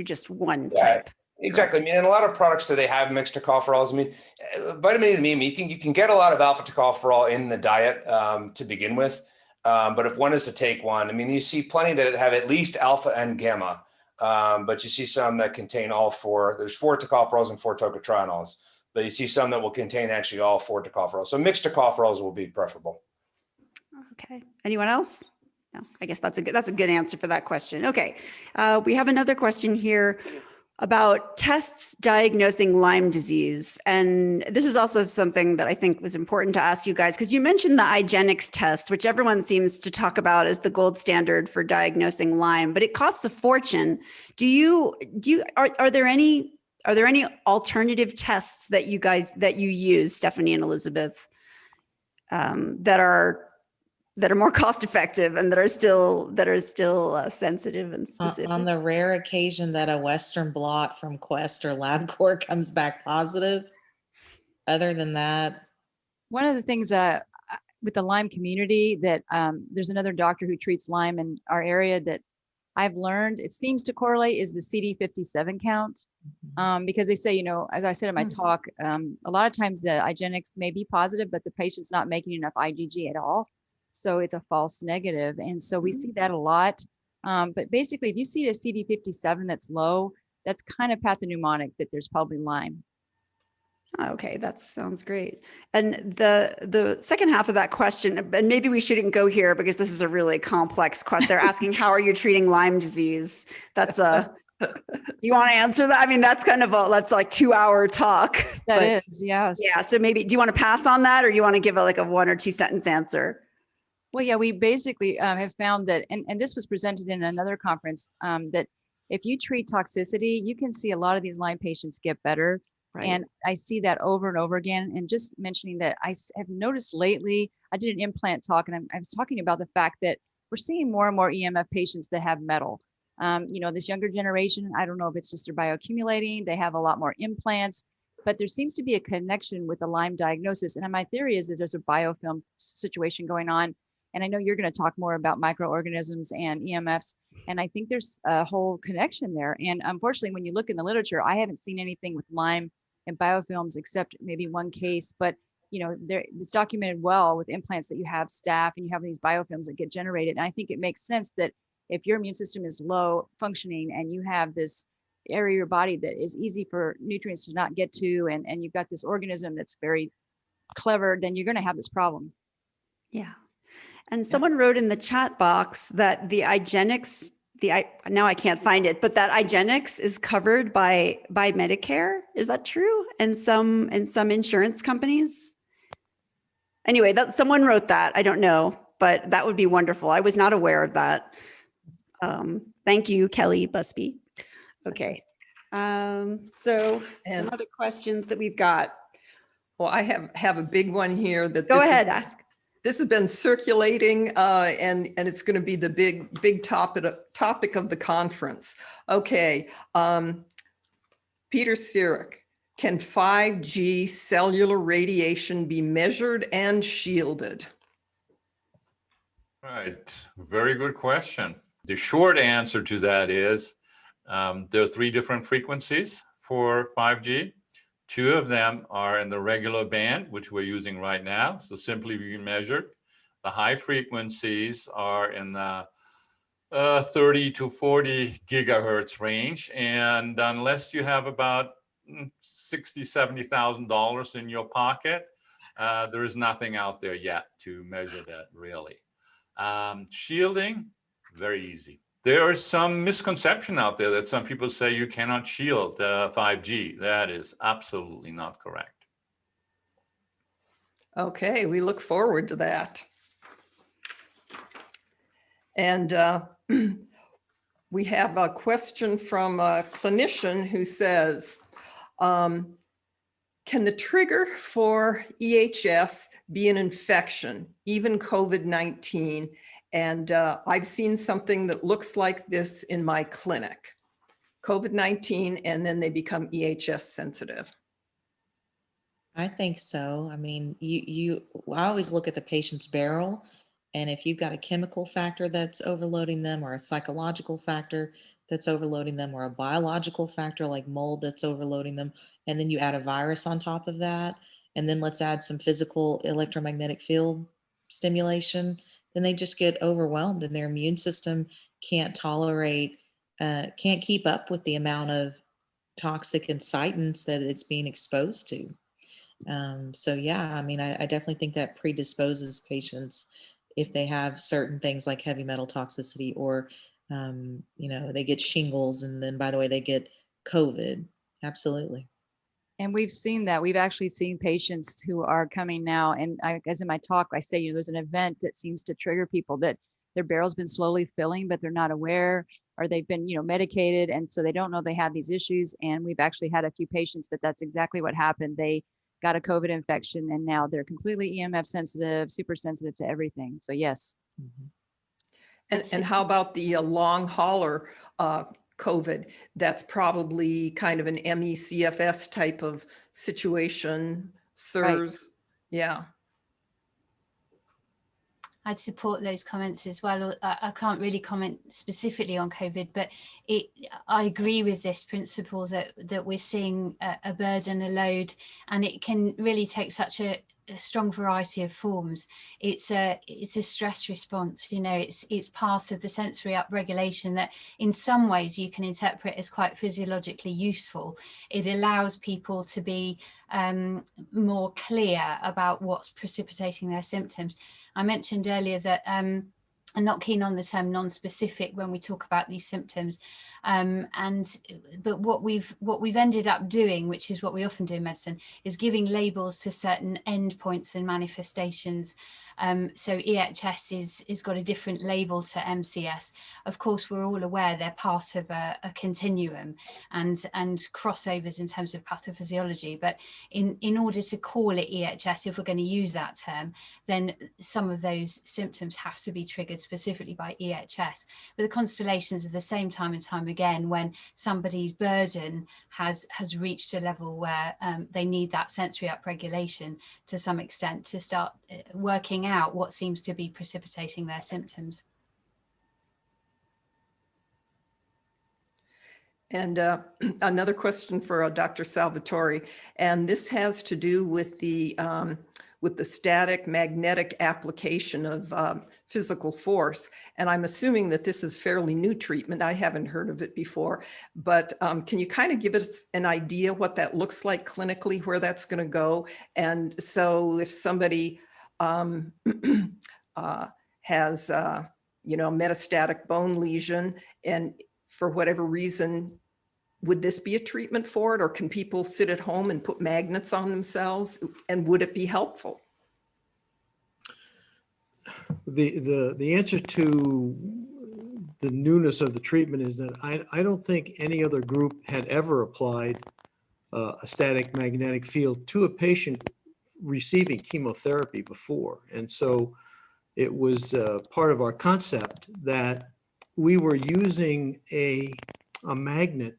just one type. Exactly. I mean, in a lot of products today have mixed tocopherols. I mean, vitamin E to me, you can get a lot of alpha tocopherol in the diet to begin with. But if one is to take one, I mean, you see plenty that have at least alpha and gamma, but you see some that contain all four. There's 4 tocopherols and 4 tocotrienols, but you see some that will contain actually all 4 tocopherols. So mixed tocopherols will be preferable. Okay. Anyone else? No, I guess that's a good answer for that question. Okay. We have another question here about tests diagnosing Lyme disease. And this is also something that I think was important to ask you guys, because you mentioned the IGeneX test, which everyone seems to talk about as the gold standard for diagnosing Lyme, but it costs a fortune. Are there any alternative tests that you use, Stephanie and Elizabeth, that are more cost effective and that are still sensitive and specific? On the rare occasion that a Western blot from Quest or LabCorp comes back positive, other than that. One of the things with the Lyme community that there's another doctor who treats Lyme in our area that I've learned it seems to correlate is the CD57 count. Because they say, as I said in my talk, a lot of times the IGeneX may be positive, but the patient's not making enough IgG at all. So it's a false negative. And so we see that a lot. But basically, if you see a CD57 that's low, that's kind of pathognomonic that there's probably Lyme. Okay, that sounds great. And the second half of that question, and maybe we shouldn't go here because this is a really complex question. They're asking, how are you treating Lyme disease? You want to answer that? I mean, that's that's like 2-hour talk. That is, yes. Yeah. So maybe, do you want to pass on that, or you want to give a 1 or 2 sentence answer? Well, yeah, we basically have found that, and this was presented in another conference, that if you treat toxicity, you can see a lot of these Lyme patients get better. Right. And I see that over and over again. And just mentioning that I have noticed lately, I did an implant talk, and I was talking about the fact that we're seeing more and more EMF patients that have metal. This younger generation, I don't know if it's just they're bioaccumulating, they have a lot more implants, but there seems to be a connection with the Lyme diagnosis. And my theory is that there's a biofilm situation going on. And I know you're going to talk more about microorganisms and EMFs. And I think there's a whole connection there. And unfortunately, when you look in the literature, I haven't seen anything with Lyme and biofilms except maybe one case. But, it's documented well with implants that you have staph and you have these biofilms that get generated. And I think it makes sense that if your immune system is low functioning and you have this area of your body that is easy for nutrients to not get to, and you've got this organism that's very clever, then you're going to have this problem. Yeah. And someone wrote in the chat box that the IGeneX, now I can't find it, but that IGeneX is covered by Medicare. Is that true? And some insurance companies? Anyway, someone wrote that. I don't know, but that would be wonderful. I was not aware of that. Thank you, Kelly Busby. Okay. So some other questions that we've got. Well, I have a big one here that Go ahead, ask. This has been circulating, and it's going to be the big topic of the conference. Okay, Peter Sirik, can 5G cellular radiation be measured and shielded? Right, very good question. The short answer to that is There are 3 different frequencies for 5G. 2 of them are in the regular band, which we're using right now, so simply measured. The high frequencies are in the 30 to 40 gigahertz range, and unless you have about $60,000-$70,000 in your pocket, there is nothing out there yet to measure that really. Shielding, very easy. There is some misconception out there that some people say you cannot shield 5G. That is absolutely not correct. Okay, we look forward to that. And we have a question from a clinician who says, can the trigger for EHS be an infection, even COVID-19? And I've seen something that looks like this in my clinic, COVID-19, and then they become EHS sensitive. I think so. I mean, I always look at the patient's barrel, and if you've got a chemical factor that's overloading them, or a psychological factor that's overloading them, or a biological factor like mold that's overloading them, and then you add a virus on top of that, and then let's add some physical electromagnetic field stimulation, then they just get overwhelmed, and their immune system can't tolerate, can't keep up with the amount of toxic incitants that it's being exposed to. So yeah, I mean, I definitely think that predisposes patients if they have certain things like heavy metal toxicity, or, they get shingles, and then by the way, they get COVID. Absolutely. And we've seen that. We've actually seen patients who are coming now, and as in my talk, I say, there's an event that seems to trigger people that their barrel's been slowly filling, but they're not aware, or they've been, medicated, and so they don't know they have these issues. And we've actually had a few patients that's exactly what happened. They got a COVID infection, and now they're completely EMF sensitive, super sensitive to everything. So yes. Mm-hmm. And how about the long hauler COVID? That's probably kind of an MECFS type of situation. SIRS, right. Yeah. I'd support those comments as well. I can't really comment specifically on COVID, but I agree with this principle that we're seeing a burden, a load, and it can really take such a strong variety of forms. It's a stress response. It's part of the sensory upregulation that in some ways you can interpret as quite physiologically useful. It allows people to be more clear about what's precipitating their symptoms. I mentioned earlier that I'm not keen on the term non-specific when we talk about these symptoms, but what we've ended up doing, which is what we often do in medicine, is giving labels to certain endpoints and manifestations. So EHS is got a different label to MCS. Of course, we're all aware they're part of a continuum and crossovers in terms of pathophysiology. But in order to call it EHS, if we're going to use that term, then some of those symptoms have to be triggered specifically by EHS. But the constellations are the same time and time again when somebody's burden has reached a level where they need that sensory upregulation to some extent to start working out what seems to be precipitating their symptoms. And another question for Dr. Salvatore, and this has to do with the static magnetic application of physical force. And I'm assuming that this is fairly new treatment. I haven't heard of it before, but can you kind of give us an idea what that looks like clinically, where that's going to go? And so if somebody has metastatic bone lesion, and for whatever reason, would this be a treatment for it, or can people sit at home and put magnets on themselves, and would it be helpful? The answer to the newness of the treatment is that I don't think any other group had ever applied a static magnetic field to a patient receiving chemotherapy before. And so it was part of our concept that we were using a magnet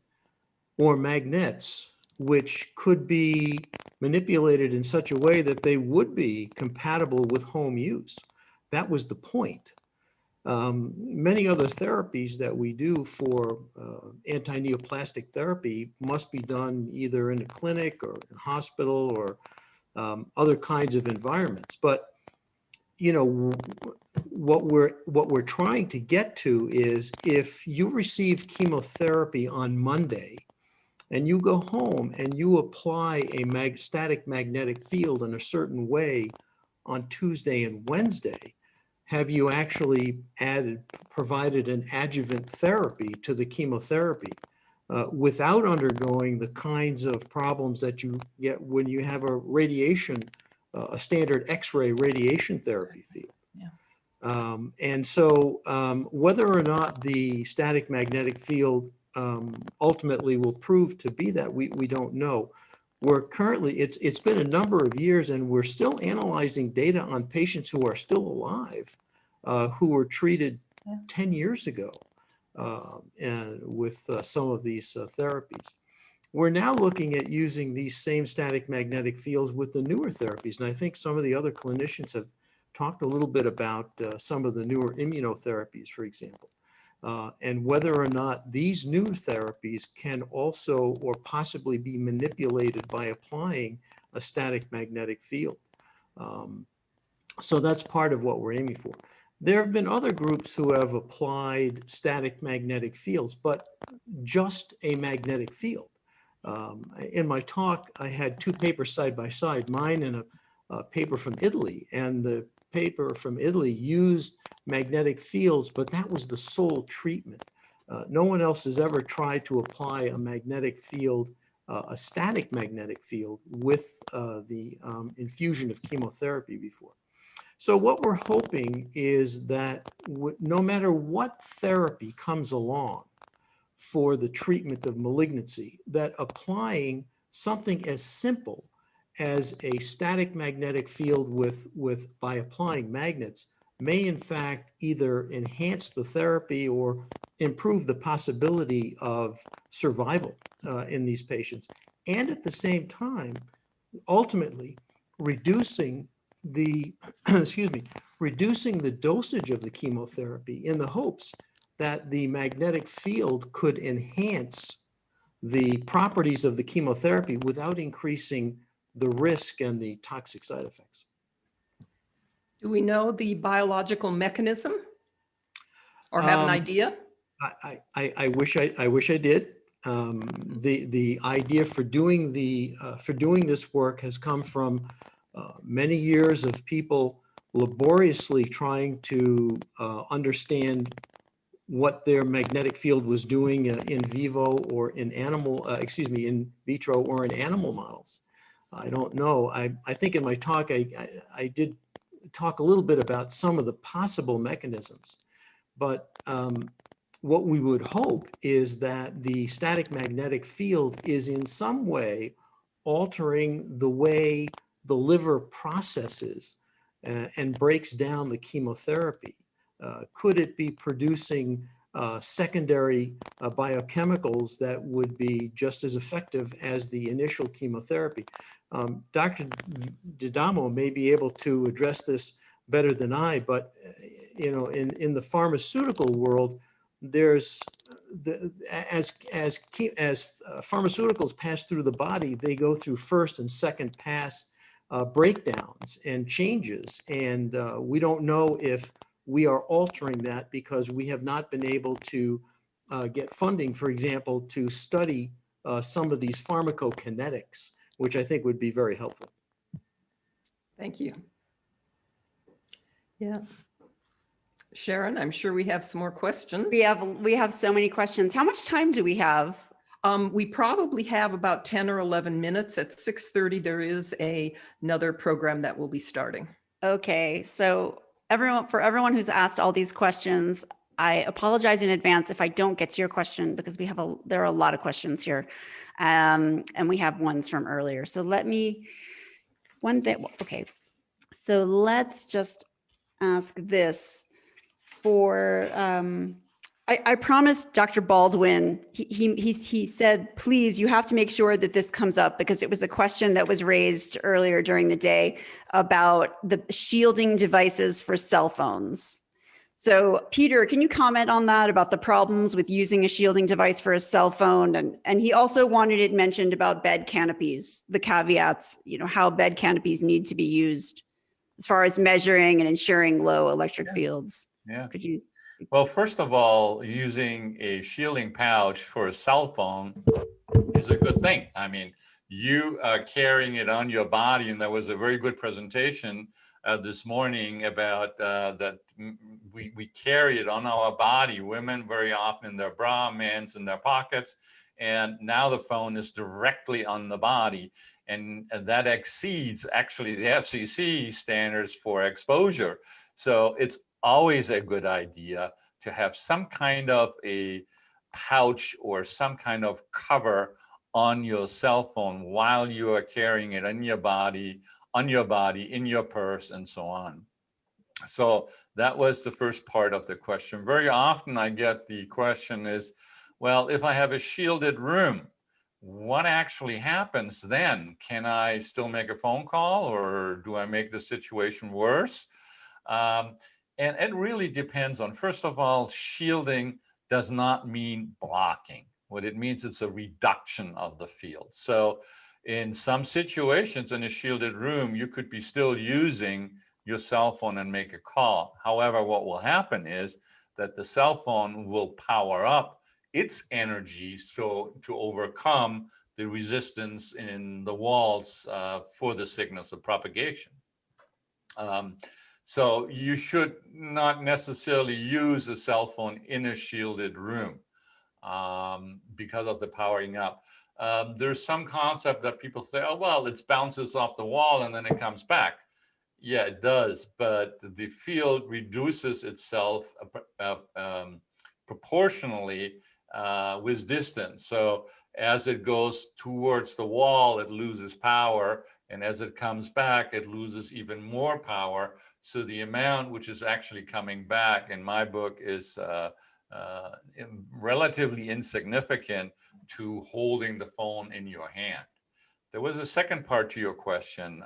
or magnets which could be manipulated in such a way that they would be compatible with home use. That was the point. Many other therapies that we do for anti-neoplastic therapy must be done either in a clinic or a hospital or other kinds of environments. But you know, what we're trying to get to is, if you receive chemotherapy on Monday and you go home and you apply a static magnetic field in a certain way on Tuesday and Wednesday, have you actually provided an adjuvant therapy to the chemotherapy without undergoing the kinds of problems that you get when you have a radiation, a standard X-ray radiation therapy field? And so whether or not the static magnetic field ultimately will prove to be that, we don't know. We're currently, it's been a number of years, and we're still analyzing data on patients who are still alive, who were treated 10 years ago and with some of these therapies. We're now looking at using these same static magnetic fields with the newer therapies. And I think some of the other clinicians have talked a little bit about some of the newer immunotherapies, for example, and whether or not these new therapies can also or possibly be manipulated by applying a static magnetic field. So that's part of what we're aiming for. There have been other groups who have applied static magnetic fields, but just a magnetic field. In my talk, I had two papers side by side, mine and a paper from Italy, and the paper from Italy used magnetic fields, but that was the sole treatment. No one else has ever tried to apply a magnetic field, a static magnetic field, with the infusion of chemotherapy before. So what we're hoping is that no matter what therapy comes along for the treatment of malignancy, that applying something as simple as a static magnetic field by applying magnets may in fact either enhance the therapy or improve the possibility of survival in these patients, and at the same time ultimately reducing the reducing the dosage of the chemotherapy, in the hopes that the magnetic field could enhance the properties of the chemotherapy without increasing the risk and the toxic side effects. Do we know the biological mechanism or have an idea? I wish I did. The idea for doing this work has come from many years of people laboriously trying to understand what their magnetic field was doing in vivo or in in vitro or in animal models. I don't know. I think in my talk, I did talk a little bit about some of the possible mechanisms, but what we would hope is that the static magnetic field is in some way altering the way the liver processes and breaks down the chemotherapy. Could it be producing secondary biochemicals that would be just as effective as the initial chemotherapy? Dr. D'Adamo may be able to address this better than I, but in the pharmaceutical world, there's as pharmaceuticals pass through the body, they go through first and second pass breakdowns and changes, and we don't know if we are altering that because we have not been able to get funding, for example, to study some of these pharmacokinetics, which I think would be very helpful. Thank you. Yeah. Sharon, I'm sure we have some more questions. We have so many questions. How much time do we have? We probably have about 10 or 11 minutes. At 6:30, there is another program that will be starting. Okay, so for everyone who's asked all these questions, I apologize in advance if I don't get to your question, because there are a lot of questions here, and we have ones from earlier. So so let's just ask this. I promised Dr. Baldwin, he said, please, you have to make sure that this comes up, because it was a question that was raised earlier during the day about the shielding devices for cell phones. So Peter, can you comment on that about the problems with using a shielding device for a cell phone? And he also wanted it mentioned about bed canopies, the caveats, how bed canopies need to be used as far as measuring and ensuring low electric fields. Yeah. Could you? Well, first of all, using a shielding pouch for a cell phone is a good thing. I mean, you are carrying it on your body, and there was a very good presentation this morning about that we carry it on our body, women very often in their bra, men's in their pockets, and now the phone is directly on the body, and that exceeds actually the FCC standards for exposure. So it's always a good idea to have some kind of a pouch or some kind of cover on your cell phone while you are carrying it on your body, in your purse, and so on. So that was the first part of the question. Very often I get the question is, well, if I have a shielded room, what actually happens then? Can I still make a phone call, or do I make the situation worse? And it really depends on, first of all, shielding does not mean blocking. What it means is a reduction of the field. So in some situations in a shielded room, you could be still using your cell phone and make a call. However, what will happen is that the cell phone will power up its energy so to overcome the resistance in the walls for the signals of propagation. So you should not necessarily use a cell phone in a shielded room because of the powering up. There's some concept that people say, oh, well, it bounces off the wall and then it comes back. Yeah, it does, but the field reduces itself proportionally with distance. So as it goes towards the wall, it loses power, and as it comes back, it loses even more power. So the amount which is actually coming back in my book is relatively insignificant to holding the phone in your hand. There was a second part to your question,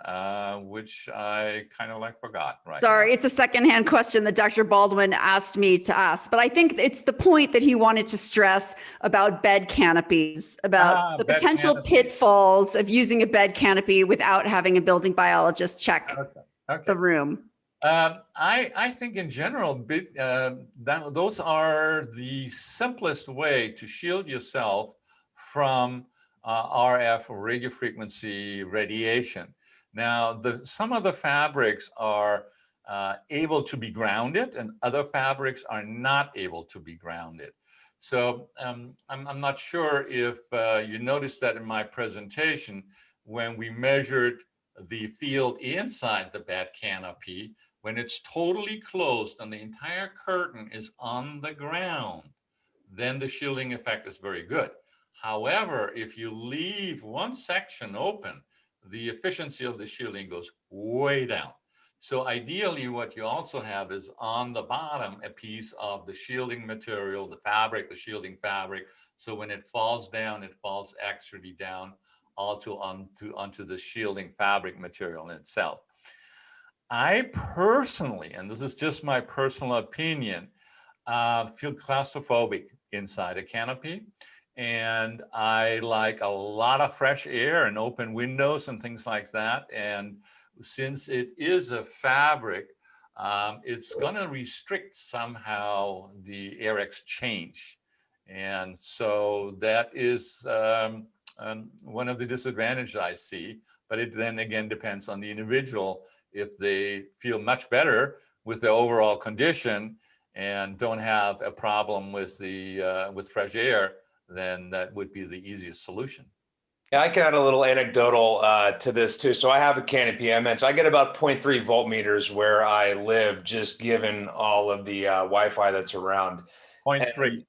which I kind of forgot right Sorry, now. it's a secondhand question that Dr. Baldwin asked me to ask, but I think it's the point that he wanted to stress about bed canopies, about the bed potential canopy. pitfalls of using a bed canopy without having a building biologist check the room. I think in general, those are the simplest way to shield yourself from RF or radio frequency radiation. Now, some of the fabrics are able to be grounded, and other fabrics are not able to be grounded. So I'm not sure if you noticed that in my presentation, when we measured the field inside the bed canopy, when it's totally closed and the entire curtain is on the ground, then the shielding effect is very good. However, if you leave one section open, the efficiency of the shielding goes way down. So ideally, what you also have is on the bottom, a piece of the shielding material, the fabric, the shielding fabric. So when it falls down, it falls actually down onto the shielding fabric material in itself. I personally, and this is just my personal opinion, feel claustrophobic inside a canopy. And I like a lot of fresh air and open windows and things like that. And since it is a fabric, it's going to restrict somehow the air exchange. And so that is one of the disadvantages I see. But it then again depends on the individual. If they feel much better with the overall condition and don't have a problem with with fresh air, then that would be the easiest solution. Yeah, I can add a little anecdotal to this too. So I have a canopy. I mentioned I get about 0.3 voltmeters where I live, just given all of the Wi-Fi that's around. 0.3.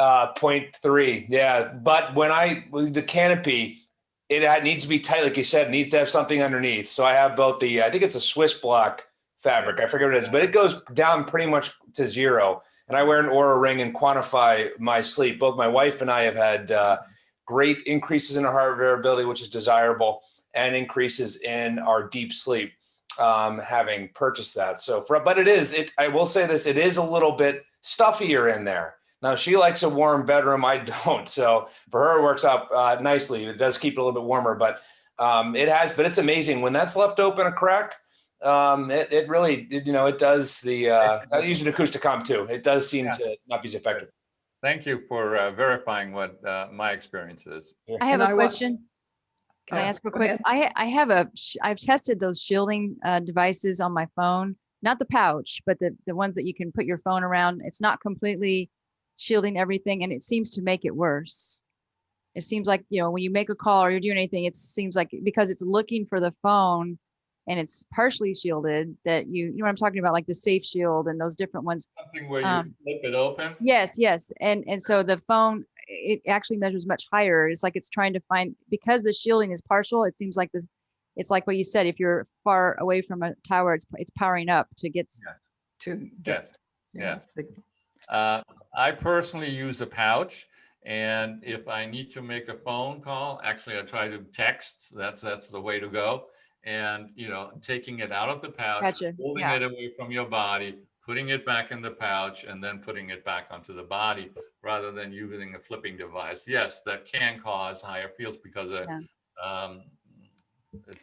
0.3, yeah. But with the canopy, it needs to be tight, like you said. It needs to have something underneath. So I have both I think it's a Swiss block fabric. I forget what it is, but it goes down pretty much to zero. And I wear an Oura ring and quantify my sleep. Both my wife and I have had great increases in our heart variability, which is desirable, and increases in our deep sleep. having purchased that. So but I will say this, it is a little bit stuffier in there. Now she likes a warm bedroom. I don't. So for her, it works out nicely. It does keep it a little bit warmer, but but it's amazing when that's left open a crack. It really, it does I use an Acousticom too. It does seem to not be as effective. Thank you for verifying what my experience is. I have And a question. Can I Oh, ask real go quick? ahead. I've tested those shielding devices on my phone, not the pouch, but the ones that you can put your phone around. It's not completely shielding everything, and it seems to make it worse. It seems like, when you make a call or you're doing anything, it seems like because it's looking for the phone and it's partially shielded, that you know what I'm talking about, like the Safe Shield and those different ones. Something where you flip it open? Yes. And so the phone, it actually measures much higher. It's like it's trying to find, because the shielding is partial, it seems like this, it's like what you said, if you're far away from a tower, it's powering up to get. To Yes. yeah, Yes. I personally use a pouch, and if I need to make a phone call, actually I try to text. That's the way to go. And taking it out of the pouch, Gotcha. holding Yeah. it away from your body, putting it back in the pouch, and then putting it back onto the body, rather than using a flipping device. Yes, that can cause higher fields because the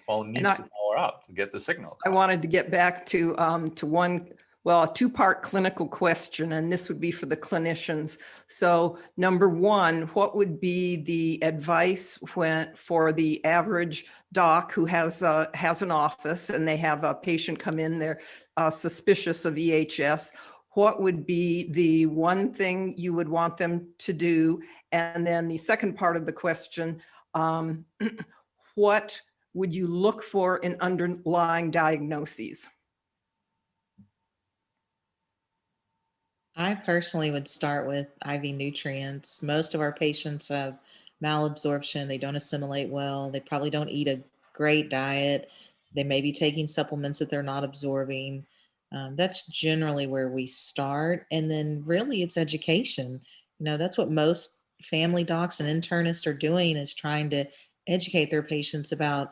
phone needs to power up to get the signal. I wanted to get back to a two-part clinical question, and this would be for the clinicians. So number one, what would be the advice for the average doc who has an office and they have a patient come in, they're suspicious of EHS? What would be the one thing you would want them to do? And then the second part of the question, what would you look for in underlying diagnoses? I personally would start with IV nutrients. Most of our patients have malabsorption. They don't assimilate well. They probably don't eat a great diet. They may be taking supplements that they're not absorbing. That's generally where we start. And then really it's education. That's what most family docs and internists are doing, is trying to educate their patients about,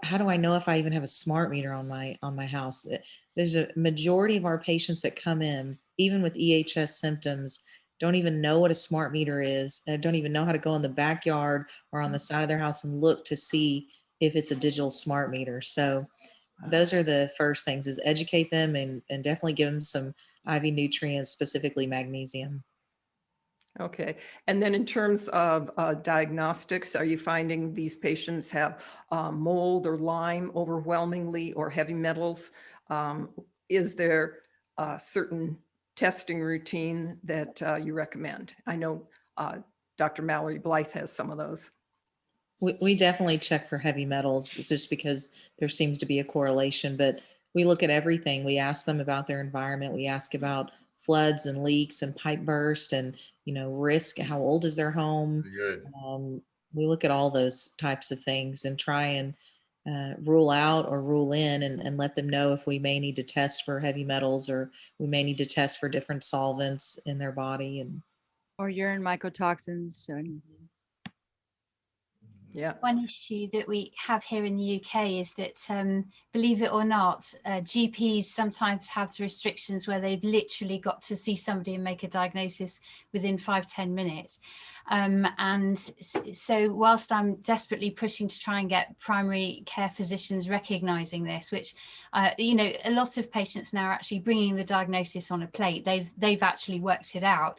how do I know if I even have a smart meter on my house? There's a majority of our patients that come in, even with EHS symptoms, don't even know what a smart meter is, and don't even know how to go in the backyard or on the side of their house and look to see if it's a digital smart meter. So those are the first things, is educate them and definitely give them some IV nutrients, specifically magnesium. Okay. And then in terms of diagnostics, are you finding these patients have mold or Lyme overwhelmingly, or heavy metals? Is there a certain testing routine that you recommend? I know Dr. Mallory Blythe has some of those. We definitely check for heavy metals. It's just because there seems to be a correlation, but we look at everything. We ask them about their environment. We ask about floods and leaks and pipe burst and, risk. How old is their home? Good. We look at all those types of things and try and rule out or rule in, and let them know if we may need to test for heavy metals, or we may need to test for different solvents in their body. Or urine mycotoxins. Yeah. One issue that we have here in the UK is that, believe it or not, GPs sometimes have restrictions where they've literally got to see somebody and make a diagnosis within 5-10 minutes. And so whilst I'm desperately pushing to try and get primary care physicians recognizing this, which, a lot of patients now are actually bringing the diagnosis on a plate, they've actually worked it out.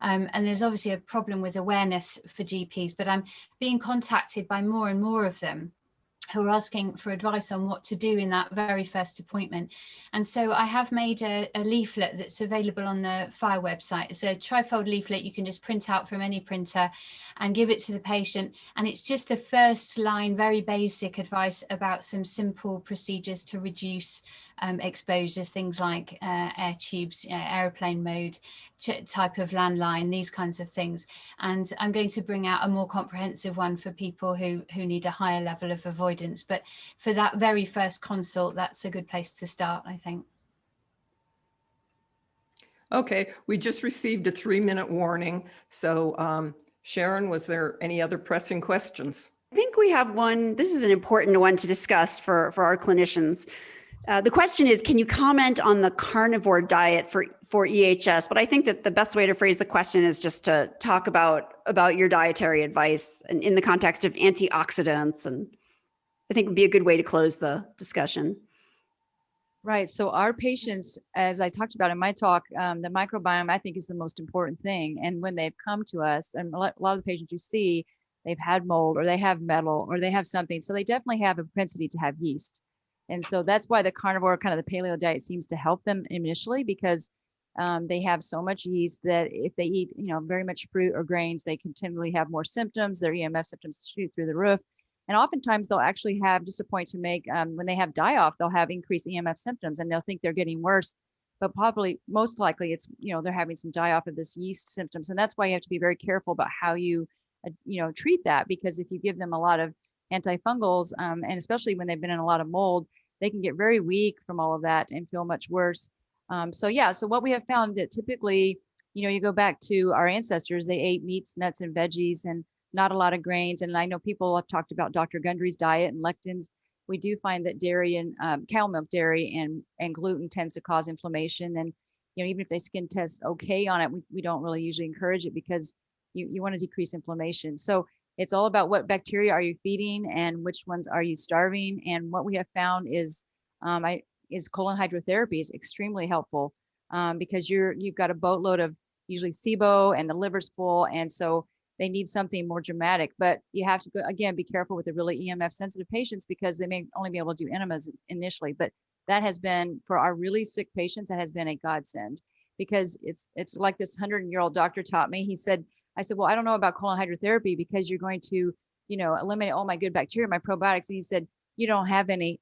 And there's obviously a problem with awareness for GPs, but I'm being contacted by more and more of them who are asking for advice on what to do in that very first appointment. And so I have made a leaflet that's available on the FIRE website. It's a trifold leaflet you can just print out from any printer and give it to the patient. And it's just the first line, very basic advice about some simple procedures to reduce exposures, things like air tubes, airplane mode, type of landline, these kinds of things. And I'm going to bring out a more comprehensive one for people who need a higher level of avoidance. But for that very first consult, that's a good place to start, I think. Okay, we just received a 3-minute warning. So Sharon, was there any other pressing questions? I think we have one. This is an important one to discuss for our clinicians. The question is, can you comment on the carnivore diet for EHS? But I think that the best way to phrase the question is just to talk about your dietary advice and in the context of antioxidants. And I think would be a good way to close the discussion. Right. So our patients, as I talked about in my talk, the microbiome, I think, is the most important thing. And when they've come to us, and a lot of the patients you see, they've had mold or they have metal or they have something. So they definitely have a propensity to have yeast. And so that's why the carnivore, kind of the paleo diet, seems to help them initially, because they have so much yeast that if they eat, very much fruit or grains, they continually have more symptoms. Their EMF symptoms shoot through the roof. And oftentimes they'll actually have, just a point to make, when they have die-off, they'll have increased EMF symptoms and they'll think they're getting worse. But probably most likely it's, they're having some die-off of this yeast symptoms. And that's why you have to be very careful about how you, treat that, because if you give them a lot of antifungals, and especially when they've been in a lot of mold, they can get very weak from all of that and feel much worse. So what we have found that typically, you go back to our ancestors, they ate meats, nuts, and veggies, and not a lot of grains. And I know people have talked about Dr. Gundry's diet and lectins. We do find that dairy and cow milk dairy and gluten tends to cause inflammation. And, even if they skin test okay on it, we don't really usually encourage it, because you want to decrease inflammation. So it's all about what bacteria are you feeding and which ones are you starving. And what we have found is colon hydrotherapy is extremely helpful, because you've got a boatload of usually SIBO and the liver's full. And so they need something more dramatic, but you have to go, again, be careful with the really EMF sensitive patients, because they may only be able to do enemas initially. But that has been, for our really sick patients, that has been a godsend, because it's like this 100-year-old doctor taught me. I said, well, I don't know about colon hydrotherapy, because you're going to, eliminate all my good bacteria, my probiotics. And he said, you don't have any.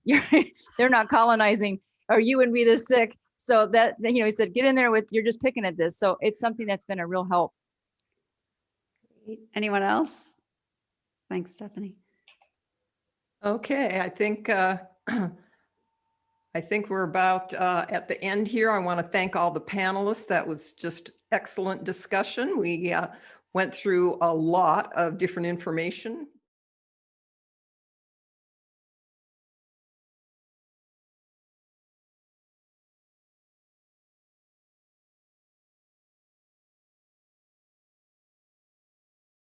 They're not colonizing, or you wouldn't be this sick. So that, he said, get in there you're just picking at this. So it's something that's been a real help. Anyone else? Thanks, Stephanie. Okay, I think we're about at the end here. I want to thank all the panelists. That was just excellent discussion. We went through a lot of different information